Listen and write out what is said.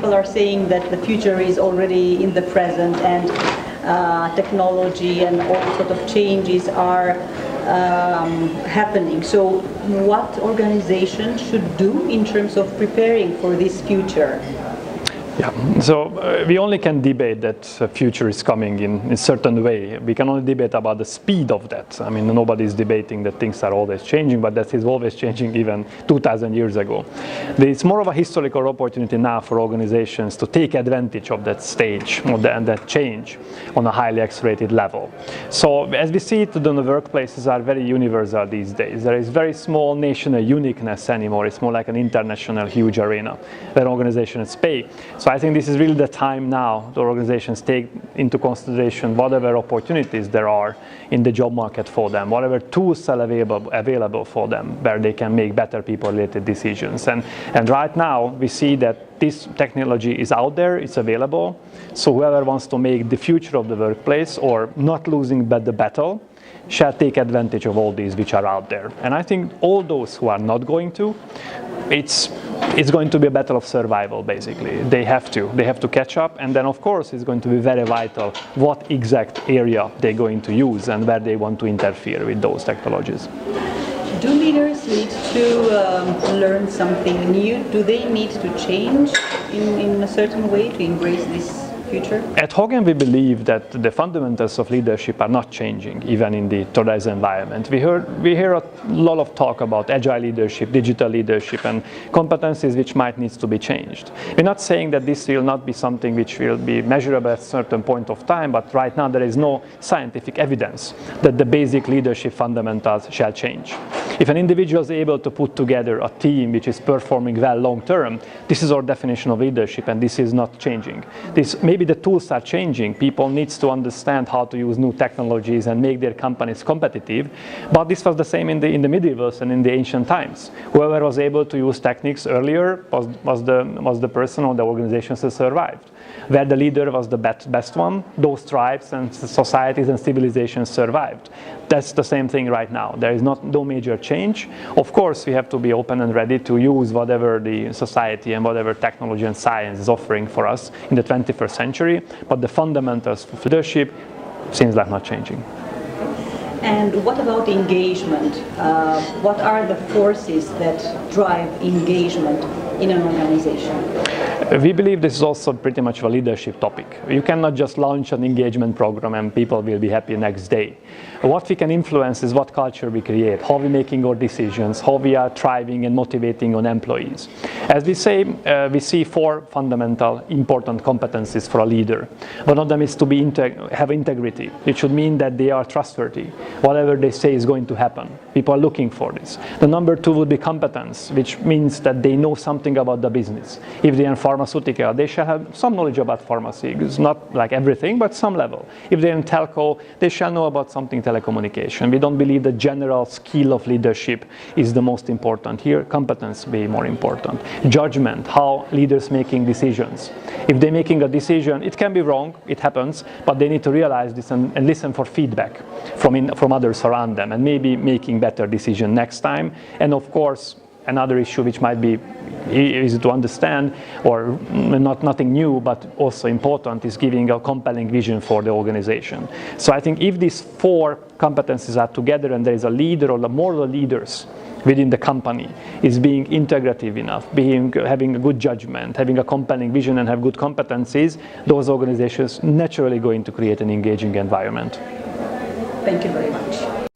people are saying that the future is already in the present, and technology and all sort of changes are happening. So what organization should do in terms of preparing for this future? Yeah, so we only can debate that the future is coming in a certain way. We can only debate about the speed of that. I mean, nobody is debating that things are always changing, but that is always changing even 2,000 years ago. It's more of a historical opportunity now for organizations to take advantage of that stage and that change on a highly accelerated level. So as we see it, the workplaces are very universal these days. There is very small national uniqueness anymore. It's more like an international huge arena where organizations pay. So I think this is really the time now the organizations take into consideration whatever opportunities there are in the job market for them, whatever tools are available for them where they can make better people-related decisions. And right now we see that this technology is out there, it's available. So whoever wants to make the future of the workplace or not losing the battle shall take advantage of all these which are out there. And I think all those who are not going to, it's going to be a battle of survival, basically. They have to catch up, and then of course it's going to be very vital what exact area they're going to use and where they want to interfere with those technologies. Do leaders need to learn something new? Do they need to change in a certain way to embrace this future? At Hogan, we believe that the fundamentals of leadership are not changing, even in the today's environment. We hear a lot of talk about agile leadership, digital leadership, and competencies which might need to be changed. We're not saying that this will not be something which will be measurable at a certain point of time, but right now there is no scientific evidence that the basic leadership fundamentals shall change. If an individual is able to put together a team which is performing well long term, this is our definition of leadership, and this is not changing. Maybe the tools are changing. People need to understand how to use new technologies and make their companies competitive. But this was the same in the medieval and in the ancient times. Whoever was able to use techniques earlier was the person or the organizations that survived. Where the leader was the best one, those tribes and societies and civilizations survived. That's the same thing right now. There is no major change. Of course, we have to be open and ready to use whatever the society and whatever technology and science is offering for us in the 21st century, but the fundamentals of leadership seems like not changing. And what about engagement? What are the forces that drive engagement in an organization? We believe this is also pretty much a leadership topic. You cannot just launch an engagement program and people will be happy next day. What we can influence is what culture we create, how we're making our decisions, how we are thriving and motivating on employees. As we say, we see four fundamental important competencies for a leader. One of them is to have integrity. It should mean that they are trustworthy. Whatever they say is going to happen. People are looking for this. The number two would be competence, which means that they know something about the business. If they are in pharmaceutical, they shall have some knowledge about pharmacy. It's not like everything, but some level. If they're in telco, they shall know about something telecommunication. We don't believe the general skill of leadership is the most important. Here, competence be more important. Judgment, how leaders making decisions. If they're making a decision, it can be wrong, it happens, but they need to realize this and listen for feedback from others around them and maybe making better decision next time. And of course, another issue which might be easy to understand or nothing new but also important is giving a compelling vision for the organization. So I think if these four competencies are together and there is a leader or more leaders within the company is being integrative enough, having a good judgment, having a compelling vision and have good competencies, those organizations naturally going to create an engaging environment. Thank you very much.